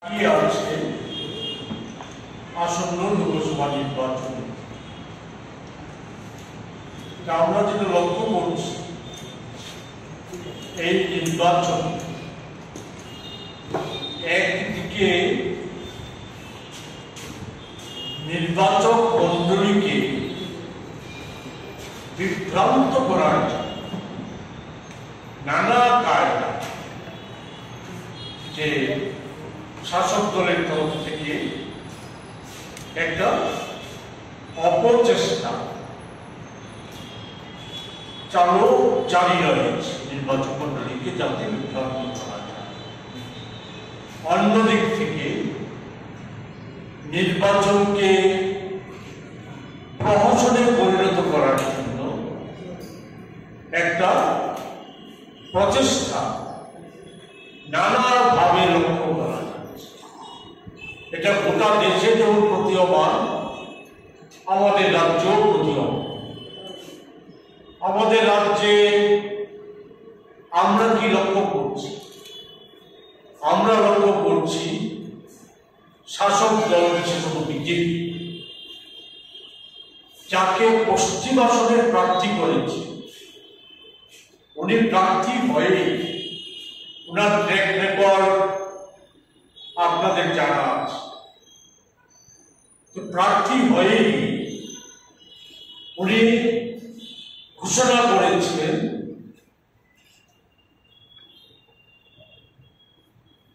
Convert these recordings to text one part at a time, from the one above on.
কি আছে আসন্ন লোকসভা নির্বাচন। আমরা যেটা লক্ষ্য করছি, এই নির্বাচন একদিকে নির্বাচক মণ্ডলীকে বিভ্রান্ত করার নানা কায়দা যে শাসক দলের তরফ থেকে একটা অপচেষ্টা চালু জারি রয়েছে নির্বাচক মণ্ডলীকে যাতে বিভ্রান্ত করা যায়। অন্যদিক থেকে নির্বাচনকে প্রহসনে পরিণত করার জন্য একটা প্রচেষ্টা নানাভাবে লক্ষ্য করা যাচ্ছে। এটা গোটা দেশে যেমন প্রতীয়মান, আমাদের রাজ্যেও প্রতীয়মান। আমাদের রাজ্যে আমরা কি লক্ষ্য করছি? আমরা লক্ষ্য করছি শাসক দল, বিশেষত বিজেপি, যাকে পশ্চিম আসনের প্রার্থী করেছে, উনি প্রার্থী হয়ে উনার ট্র্যাক রেকর্ড আপনাদের জানা আছে। তো প্রার্থী হয়ে উনি ঘোষণা করেছিলেন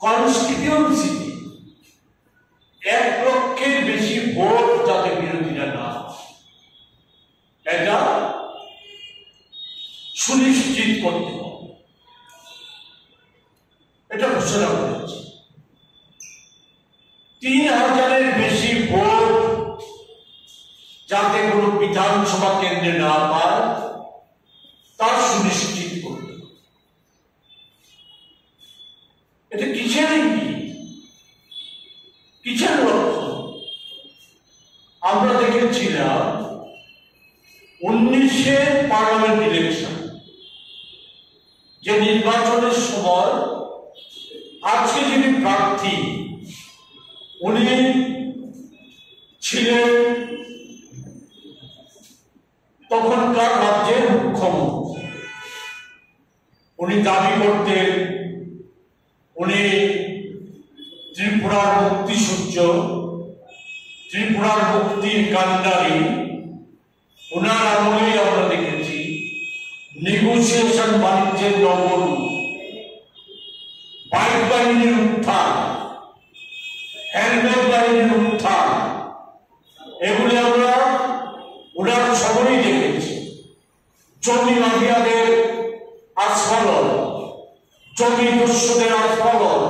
কনস্টিটিউয়েন্সি 1 লক্ষের বেশি ভোট যাতে বিরোধীরা না, এটা সুনিশ্চিত করতে হবে, এটা ঘোষণা করেছে। 3000-এর বেশি ভোট যাতে কোনো বিধানসভা কেন্দ্রে না পায় তা সুনিশ্চিত করতে হবে। এটা কিসের ইঙ্গিত, কিসের লক্ষ্য? আমরা দেখেছিলাম 19-এর পার্লামেন্ট ইলেকশন, যে নির্বাচনের সময় আজকে যিনি প্রার্থী উনি ছিলেন তখনকার রাজ্যের মুখ্যমন্ত্রী। উনি দাবি করতেন উনি ত্রিপুরার মুক্তিসূর্য, ত্রিপুরার মুক্তির কান্ডারি। ওনার আমলেই আমরা দেখেছি নেগোসিয়েশন বাণিজ্যের নবরূপ, বাইক বাহিনীর উত্থান, হ্যান্ডব্যাগ বাহিনীর উত্থান, এগুলি আমরা ওনার সময়ই দেখেছি। জমি মাফিয়াদের আস্ফালন, জমি দস্যুদের আস্ফালন,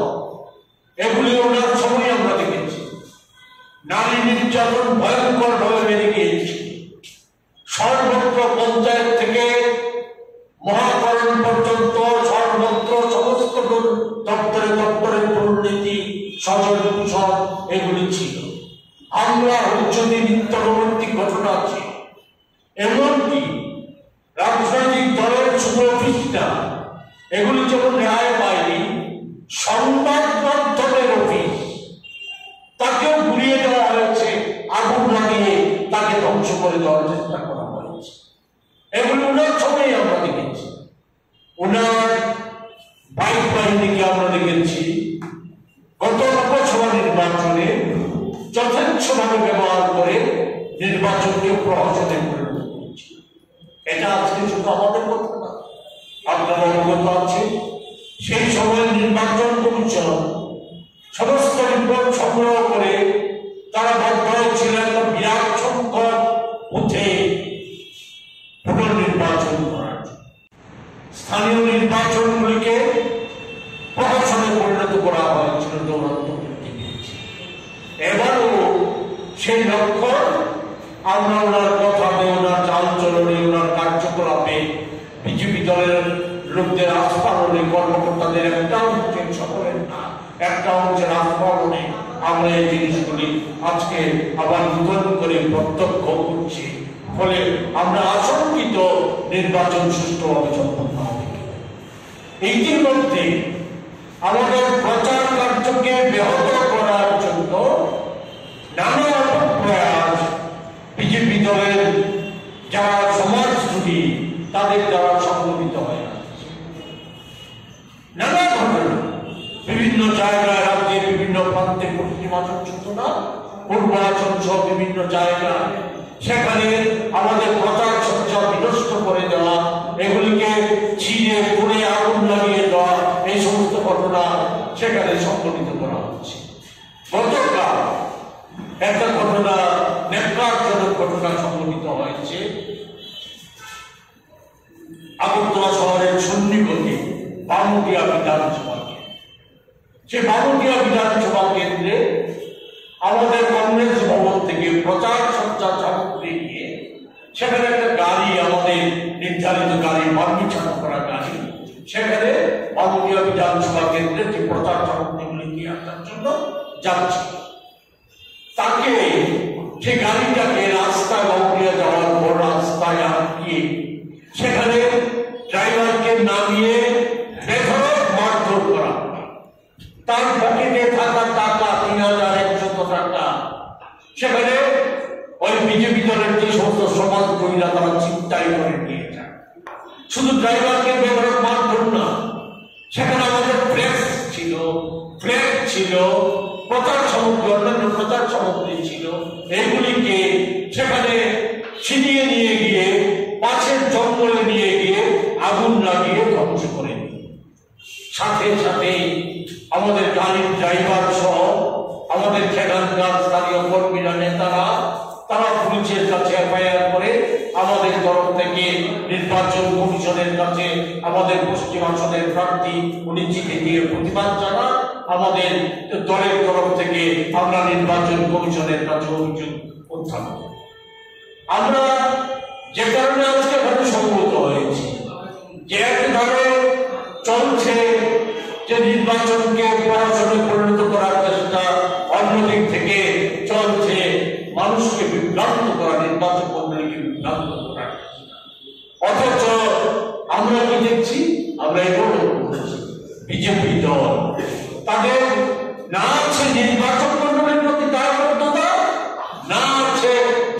এগুলি ওনার সময় আমরা দেখেছি। নারী নির্যাতন ভয়ঙ্কর ভাবে বেড়ে গিয়েছে। সর্বত্র পঞ্চায়েত থেকে মহাকরণ পর্যন্ত সর্বত্র সমস্ত দপ্তরে দপ্তরে দুর্নীতি, সজল দূষণ এগুলি ছিল। আমরা উচ্চনী নিত্যনৈমিত্তিক ঘটনা আছে। এমনকি রাজনৈতিক দলের শুভ অফিসটা এগুলি যখন ন্যায় পায়নি, সংবাদ মাধ্যমের অফিস তাকেও ঘুরিয়ে দেওয়া হয়েছে, আগুন লাগিয়ে তাকে ধ্বংস করে দেওয়ার চেষ্টা করা হয়েছে। এগুলো ওনার সময় আমরা দেখেছি। ওনার বাইক বাহিনীকে আমরা দেখেছি গত লোকসভা নির্বাচনে যথেচ্ছভাবে ব্যবহার করে নির্বাচনকে প্রহসনে পরিণত করেছে। এটা আজকে শুধু আমাদের কথা না, আপনারা অবগত আছে সেই সময় নির্বাচন কমিশন সমস্ত রিপোর্ট সংগ্রহ করে তারা বাধ্য হয়েছিলেন বিরাট সংখ্যক বুথে পুনর্নির্বাচন করার। স্থানীয় নির্বাচনগুলিকে প্রহসনে পরিণত করা হয়েছিল দৌরাত্ম্য করতে গিয়েছে। এবারও সেই লক্ষ্য আমরা ওনার কথাতে, ওনার চালচলনে, ওনার কার্যকলাপে, বিজেপি দলের লোকদের আস্ফালনে, কর্মকর্তাদের একটা অংশের, সকলের না, একটা অংশের আস্ফালনে আমরা এই জিনিসগুলি আজকে আবার নতুন করে প্রত্যক্ষ করছি। ফলে আমরা আশঙ্কিত নির্বাচন সুষ্ঠুভাবে সম্পন্ন হবে। ইতিমধ্যে আমাদের প্রচার কার্যকে ব্যাহত বিভিন্ন প্রান্তে পশ্চিমাচল ছিল না, পূর্বাচল সহ বিভিন্ন জায়গায় সেখানে আমাদের প্রচার সজ্জা বিনষ্ট করে দেওয়া, এগুলিকে ছিঁড়ে পুড়ে আগুন লাগিয়ে দেওয়া, এই সমস্ত ঘটনা সেখানে সংঘটিত করা হচ্ছে। গতকাল একটা ঘটনা, নেকড়াজনক ঘটনা সংঘটিত হয়েছে আগরতলা শহরের সন্নিকটে বামুটিয়া বিধানসভা কেন্দ্র। সে বামুটিয়া বিধানসভা কেন্দ্রে আমাদের কংগ্রেস ভবন থেকে প্রচার সজ্জা সামগ্রী নিয়ে সেখানে একটা গাড়ি, আমাদের নির্ধারিত গাড়ি, মানবিচার করা গাড়ি, সেখানে বামুটিয়া বিধানসভা কেন্দ্রে যে প্রচার সামগ্রীগুলি নিয়ে আসার জন্য যাচ্ছে, তাকে সে গাড়িটাকে রাস্তায় বামুটিয়া যাওয়ার পর রাস্তায় আটকিয়ে সেখানে ড্রাইভারকে নামিয়ে বেধড়ক মারধর করা, তার পকেটে থাকা টাকা ৩,১০০ টাকা সেখানে ওই বিজেপি দলের যে সমস্ত সমাজ কর্মীরা তারা চিন্তাই করে নিয়ে যায়। শুধু ড্রাইভারকে বেধড়ক মারধর না, সেখানে আমাদের প্রেস ছিল, ফ্ল্যাগ ছিল, প্রচার সামগ্রী, অন্যান্য প্রচার সামগ্রী ছিল, এইগুলিকে সেখানে ছিনিয়ে নিয়ে গিয়ে পাশের জঙ্গলে নিয়ে গিয়ে আগুন লাগিয়ে ধ্বংস করে। সাথে সাথে আমাদের গাড়ির ড্রাইভার সহ আমাদের সেখানকার স্থানীয় কর্মীরা, নেতারা, তারা পুলিশের কাছে এফআইআর করে আমাদের তরফ থেকে নির্বাচন কমিশনের কাছে আমাদের পশ্চিমাঞ্চলের প্রার্থী উনি চিঠি দিয়ে প্রতিবাদ জানান। আমাদের দলের তরফ থেকে আমরা নির্বাচন কমিশনের কাছে অভিযোগ উত্থাপন। আমরা যে কারণে আজকে এখানে সমবেত হয়েছি, যে একভাবে চলছে যে নির্বাচনকে প্রশাসনে পরিণত করার চেষ্টা, অন্যদিক থেকে চলছে মানুষকে বিভ্রান্ত করা, নির্বাচন মন্ডলীকে বিভ্রান্ত করার চেষ্টা। অথচ আমরা কি দেখছি? আমরা এগুলো বিজেপি দল, তাদের না আছে নির্বাচন মন্ডলীর প্রতি দায়বদ্ধতা, না আছে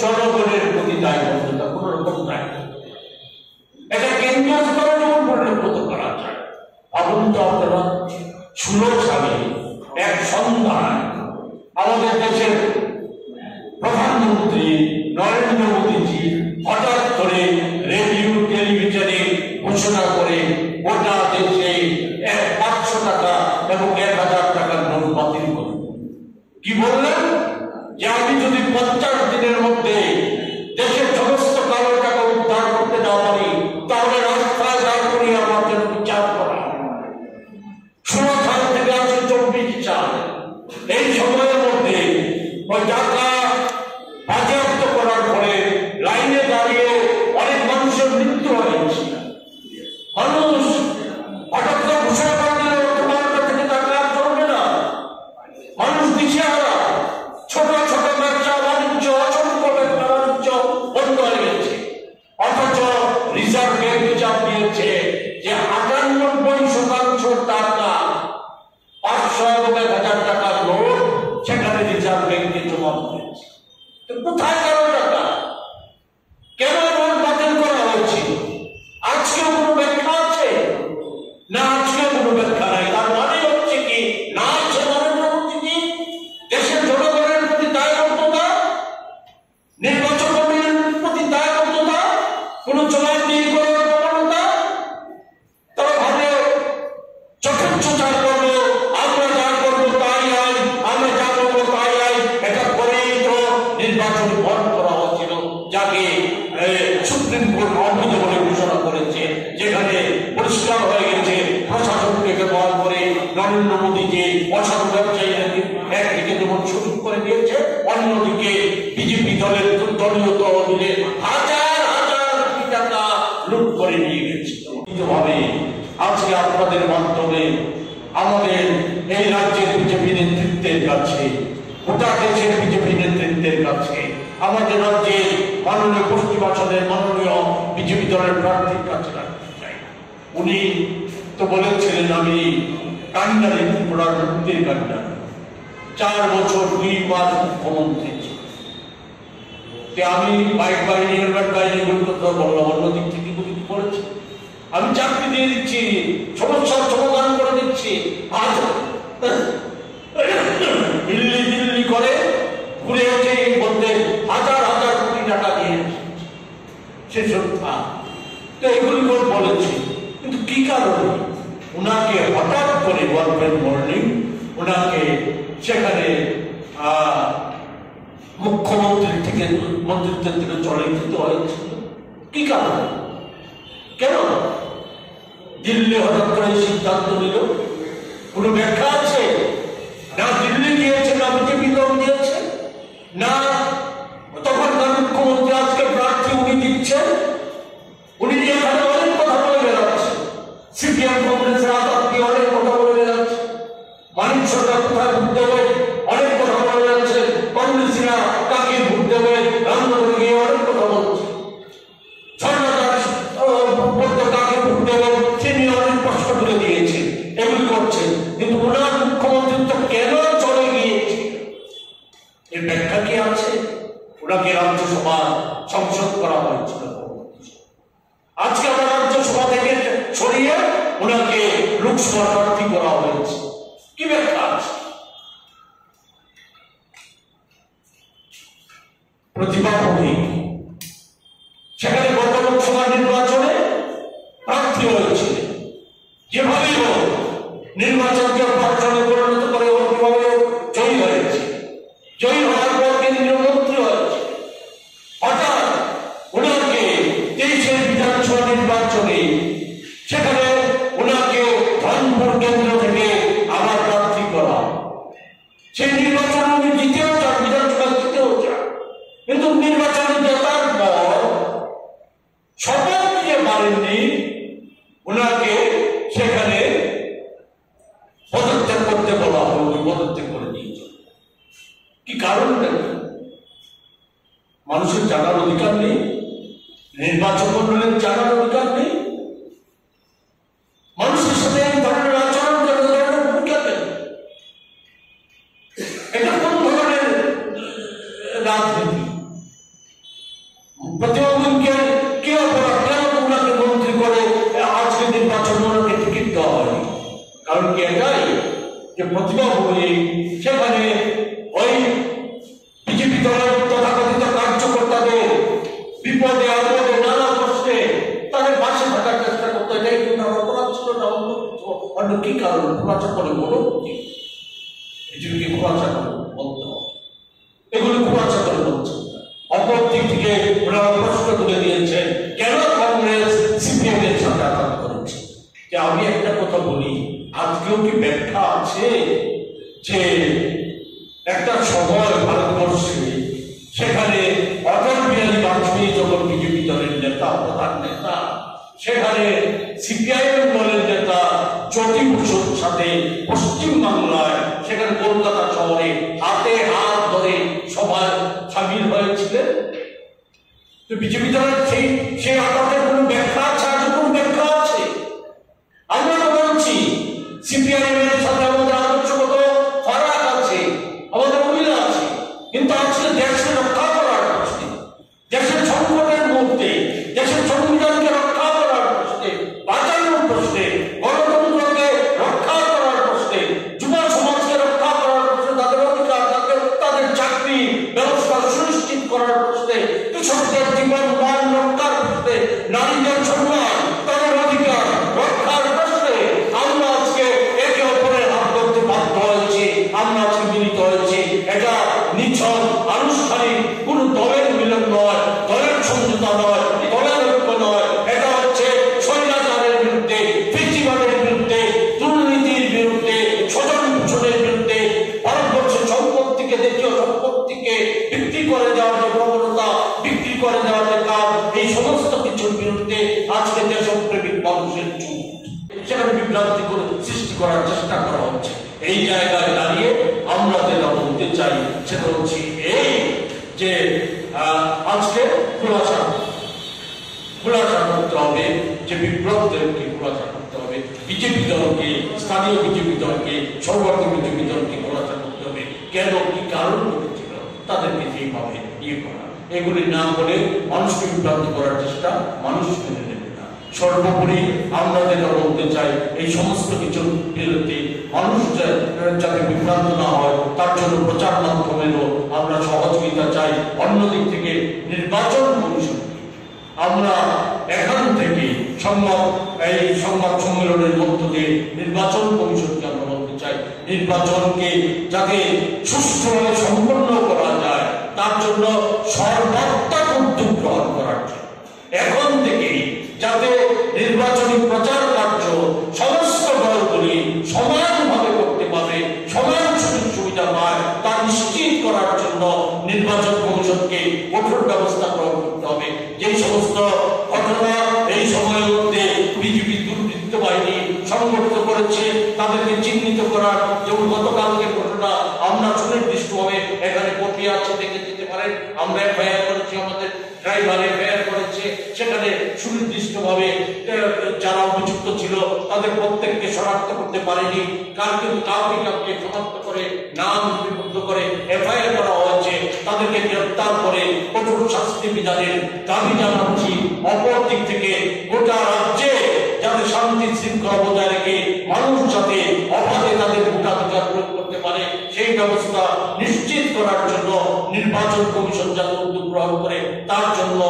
জনগণের প্রতি দায়বদ্ধতা, কোন রকম দায়বদ্ধতা। এটা কেন্দ্রীয় স্তরে যখন পরিণত করা যায়, আপনি তো আপনারা 16 সালে এক সন্ধ্যায় আমাদের দেশের প্রধানমন্ত্রী নরেন্দ্র মোদীজি হঠাৎ করে রেডিও টেলিভিশনে ঘোষণা করে গোটা দেশে 500 টাকা এবং 1000 টাকার নোট বাতিল করে। কি বললেন? যে আমি যদি 50 দিনের মধ্যে দেশের সমস্ত কালো টাকা উদ্ধার করতে না পারি, তাহলে রাস্তায় দাঁড় করিয়ে আমার জন্য বিচার করা। 16 সাল থেকে আছে 24 সাল, এই সময়ের মধ্যে ওই টাকা বাজেয়াপ্ত করার পরে লাইনে দাঁড়িয়ে অনেক মানুষের মৃত্যু হয়েছে। মানুষ হঠাৎ করে ঘোষণা করে দিলে তোমার থেকে টাকা আর চলবে না, মানুষ দিশেহারা। ছোট ছোট ব্যবসা বাণিজ্য, অসংখ্য ব্যবসা বাণিজ্য বন্ধ হয়ে গেছে। অথচ রিজার্ভ ব্যাংক হিসাব দিয়েছে যে 98% টাকা 500 এবং 1000 টাকার নোট সেখানে রিজার্ভ ব্যাংকে জমা হয়েছে। কোথায় গেল টাকা? কেন নোট বাতিল করা হয়েছে? আজকেও কোনো ব্যাখ্যা আছে না? আজকেও কোনো ব্যাখ্যা নাই। তার মানে হচ্ছে কি, না আছে নরেন্দ্র মোদীজি দেশের জনগণের প্রতি দায়বদ্ধতা, নির্বাচন কমিশনের প্রতি দায়বদ্ধতা, কোন জবাবদিহি করার প্রবণতা। তারা ভাবে যথেচ্ছাচার করবো, আমরা যা করবো তাই আইন, আমরা যা করবো তাই আইন। এটা করেই তো নির্বাচন বন্ধ করা হচ্ছিল, যাকে সুপ্রিম কোর্ট অবৈধ বলে ঘোষণা করেছে, যেখানে পরিষ্কার হয়ে গেছে প্রশাসনকে ব্যবহার করে নরেন্দ্র মোদী যে অসাধু ব্যবসায়ীরা একদিকে যেমন সুযোগ করে দিয়েছে, অন্যদিকে বিজেপি দলের দলীয় তহবিলে হাজার হাজার কোটি টাকা লুট করে নিয়ে গেছে। ভাবে আজকে আপনাদের মাধ্যমে আমাদের এই রাজ্যের বিজেপি নেতৃত্বের কাছে, গোটা দেশের বিজেপি নেতৃত্বের কাছে, আমাদের রাজ্যে মাননীয় পশ্চিমাঞ্চলের মাননীয় বিজেপি দলের প্রার্থীর কাছে রাখতে চাই। উনি তো বলেছিলেন আমি কান্ডারি, ত্রিপুরার মুক্তির কান্ডারি, 4 বছর 2 মাস মুখ্যমন্ত্রী ছিল। আমি বাইক বাহিনী, হেলমেট বাহিনী কথা বললাম, অন্যদিক থেকে গুলি করেছি। আমি চাকরি দিয়ে দিচ্ছি, সমস্যার সমাধান করে দিচ্ছি। আজ এই মধ্যে হাজার হাজার কোটি টাকা দিয়ে সেসব তো এগুলি বলেছি। কিন্তু কি কারণে ওনাকে হঠাৎ করে ওয়ান মর্নিং ওনাকে সেখানে মন্ত্রিত্বের থেকে চলে যেতে হয়েছিল? কি কারণে, কেন দিল্লি হঠাৎ করে সিদ্ধান্ত নিল? কোনো ব্যাখ্যা আছে? না দিল্লি গিয়েছে, না বিজেপি দল দিয়েছে, না তখনকার মুখ্যমন্ত্রী আজকে প্রার্থী উনি দিচ্ছেন। উনি এখানে অনেক কথা বলে বেড়াচ্ছে, সিপিএম কংগ্রেসের আঘাত দিয়ে অনেক কথা বলে বেড়াচ্ছে, মানিক সরকার কোথায় ভোট দেবে অনেক কথা বলে বেড়াচ্ছে, কংগ্রেসীরা কাকে ভোট দেবে রামনগরে গিয়ে অনেক কথা বলছে, কাকে ভোট দেবে সে নিয়ে অনেক প্রশ্ন করে দিয়েছে, এগুলি করছে। কিন্তু ওনার মুখ্যমন্ত্রিত্ব কেন চলে গিয়েছে এর ব্যাখ্যা কি আছে? ওনাকে রাজ্যসভা সংসদ করা হয়েছিল, আজকে আমার রাজ্যসভা থেকে সরিয়ে ওনাকে লোকসভা প্রার্থী করা হয়েছে, কি ব্যাখ্যা আছে? প্রতিভা ভৌমিক সেখানে গত লোকসভা নির্বাচনে প্রার্থী হয়েছিল, যেভাবে হোক নির্বাচনকে অর্জনে পরিণত করে কিভাবে জয়ী হয়েছে, জয়ী হওয়ার পর কেন্দ্রীয় মন্ত্রী হয়েছে। হঠাৎ ওনাকে 23 বিধানসভা নির্বাচনে সেখানে ওনাকে ধনপুর কেন্দ্র থেকে আবার প্রার্থী করা, সেই নির্বাচনে উনি জিতেও চান, বিধানসভা জিতেও চান, কিন্তু নির্বাচনে জেতার পর শপথ নিয়ে পারেননি, ওনাকে সেখানে পদত্যাগ করতে বলা হলো, পদত্যাগ করে দিয়েছে। কি কারণ? মানুষের জানার অধিকার নেই, নির্বাচন মন্ডলের জানার অধিকার নেই, মানুষের সাথে এই ধরনের আচরণ কেন, ধরনের ভূমিকা কেন? এটা কোন ধরনের রাজনীতি? প্রতিবাদকে কে অপরাধ, কেন ওনাকে মন্ত্রী করে আজকে নির্বাচন ওনাকে টিকিট দেওয়া হয়নি? কারণ কি এটাই যে প্রতিভা বলে সেখানে ওই বিজেপি দলের তথাকথিত কার্যকর্তাদের বিপদে আপদে নানা প্রশ্নে তাদের পাশে থাকার চেষ্টা করতে, এটাই কিন্তু আমার অপরাধ ছিল না, অন্য কি কারণ? খোলাসা করে বলো, বিজেপিকে খোলাসা করে বলতে হবে, এগুলো খোলাসা করে বলছে। অপর দিক থেকে ওনারা প্রশ্ন তুলে দিয়েছেন কেন কংগ্রেস সিপিএম এর সাথে আঘাত করেছে। যে আমি একটা কথা বলি, আজকেও কি ব্যাখ্যা আছে যে একটা সময় ভারতবর্ষে সেখানে অটল বিহারী বাজপেয়ী যখন বিজেপি দলের নেতা, প্রধান নেতা, সেখানে সিপিআইএম দলের নেতা জ্যোতি বসুর সাথে পশ্চিমবাংলায় সেখানে কলকাতা শহরে হাতে হাত ধরে সবাই সামিল হয়েছিলেন। তো বিজেপি দলের সেই আঘাতের কোন ব্যাখ্যা আছে? আজ কোন ব্যাখ্যা আছে? আমরা তো বলছি সিপিআইএম এর সাথে আমাদের আদর্শগত ফারাক আছে, আমাদের অমিল আছে, কিন্তু আজকে দেশকে রক্ষা করার প্রশ্নে, দেশের সংকটের মধ্যে দেশের সংবিধানকে রক্ষা করার প্রশ্নে, বাঁচানোর প্রশ্নে, গণতন্ত্রকে রক্ষা করার প্রশ্নে, যুব সমাজকে রক্ষা করার প্রশ্নে, তাদের অধিকার, তাদের চাকরি ব্যবস্থা সুনিশ্চিত করার প্রশ্নে, কৃষকদের জীবন মান রক্ষার প্রশ্নে, নারীদের সম্মান, তাদের অধিকার রক্ষার প্রশ্নে আমরা আজকে একে অপরের হাত ধরতে বাধ্য হয়েছি, আমরা আজকে মিলিত হয়েছি। এটা নিছক আনুষ্ঠানিক কোন দলের মিলন নয়, দলের সমঝোতা নয়, দলের ঐক্য নয়, এটা হচ্ছে স্বৈরাচারের বিরুদ্ধে, ফেসিবাদের বিরুদ্ধে, দুর্নীতির বিরুদ্ধে, স্বজন দূষণের বিরুদ্ধে, ভারতবর্ষের সম্পত্তিকে, দেশীয় সম্পত্তিকে বিক্রি করে দেওয়ার যে প্রবণতা, বিক্রি করে দেওয়ার যে কাজ, এই সমস্ত কিছুর বিরুদ্ধে আজকে দেশপ্রেমিক মানুষের যুগ, সেখানে বিভ্রান্তি করে সৃষ্টি করার চেষ্টা করা হচ্ছে। এই জায়গায় দাঁড়িয়ে আমরা যেটা বলতে চাই সেটা হচ্ছে এই যে আজকে খোলাসা করতে হবে, যে বিপ্লবদেরকে খোলাসা করতে হবে, বিজেপি দলকে, স্থানীয় বিজেপি দলকে, সর্বাধিক বিজেপি দলকে খোলাসা করতে হবে, কেন কি কারণ ঘটেছিল তাদেরকে সেইভাবে ইয়ে করা। এগুলি না বলে মানুষকে বিভ্রান্ত করার চেষ্টা মানুষ মেনে নেবে না। সর্বোপরি আমরা যেটা বলতে চাই, এই সমস্ত কিছুর বিরুদ্ধে মানুষ যাতে বিভ্রান্ত না হয় তার জন্য প্রচার মাধ্যমেরও আমরা সহযোগিতা চাই। অন্যদিক থেকে নির্বাচন কমিশন আমরা এখান থেকে এই সংবাদ সম্মেলনের মধ্য দিয়ে নির্বাচন কমিশনকে আমরা বলতে চাই, নির্বাচনকে যাতে সুষ্ঠুভাবে সম্পন্ন করা যায় তার জন্য সর্বাত্মক উদ্যোগ গ্রহণ করার জন্য এখন থেকেই যাতে নির্বাচনী প্রচার কার্য সমস্ত দলগুলি সমানভাবে করতে পারে, সমান সুযোগ সুবিধা পায় তা নিশ্চিত করার জন্য নির্বাচন কমিশনকে কঠোর ব্যবস্থা গ্রহণ করতে হবে। যে সমস্ত ঘটনা এই সময়ের মধ্যে বিজেপি দুর্বৃত্ত বাহিনী সংগঠিত করেছে তাদেরকে চিহ্নিত করার, যেমন গতকালকের ঘটনা আমরা সুনির্দিষ্টভাবে এখানে কপি আছে দেখে যেতে পারেন, আমরা এফআইআর করেছি, আমাদের ড্রাইভার এফআইআর করেছে, সেখানে সুনির্দিষ্টভাবে যারা অভিযুক্ত ছিল তাদের প্রত্যেককে শনাক্ত করতে পারেনি, কাউকে শনাক্ত করে নাম লিপিবদ্ধ করে এফআইআর করা হয়েছে, তাদেরকে গ্রেফতার করে কঠোর শাস্তি বিধানের দাবি জানাচ্ছি। অপর দিক থেকে গোটা রাজ্যে যাতে শান্তি শৃঙ্খলা বজায় রেখে মানুষ যাতে অবাধে তাদের ভোটাধিকার প্রয়োগ করতে পারে সেই ব্যবস্থা নিশ্চিত করার জন্য নির্বাচন কমিশন যাতে উদ্যোগ গ্রহণ করে তার জন্য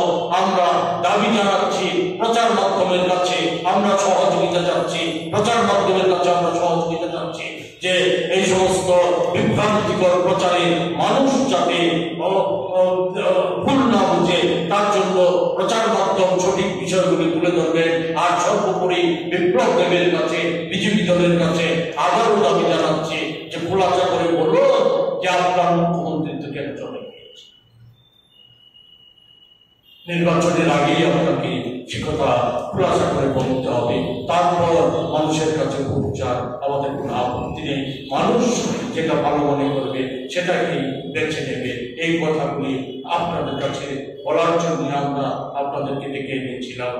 আমরা দাবি জানাচ্ছি। প্রচার মাধ্যমের কাছে আমরা সহযোগিতা চাচ্ছি, প্রচার মাধ্যমের কাছে আমরা সহযোগিতা চাচ্ছি যে এই সমস্ত বিভ্রান্তিকর প্রচারে মানুষ যাতে ভুল না বুঝে তার জন্য প্রচার মাধ্যম সঠিক বিষয়গুলি তুলে ধরবেন। আর সর্বোপরি বিপ্লব দেবের কাছে, বিজেপি দলের কাছে আবারও দাবি জানাচ্ছি যে খোলাসা করে বলল যে আপনার মুখ্যমন্ত্রী থেকে চলে গিয়েছে। নির্বাচনের আগেই আপনাকে সে কথা খোলাসা করে বলতে হবে, তারপর মানুষের কাছে পৌঁছার আমাদের কোনো আপত্তি নেই। মানুষ যেটা ভালো মনে করবে সেটাকেই বেছে নেবে। এই কথাগুলি আপনাদের কাছে বলার জন্য আমরা আপনাদেরকে ডেকে এনেছিলাম।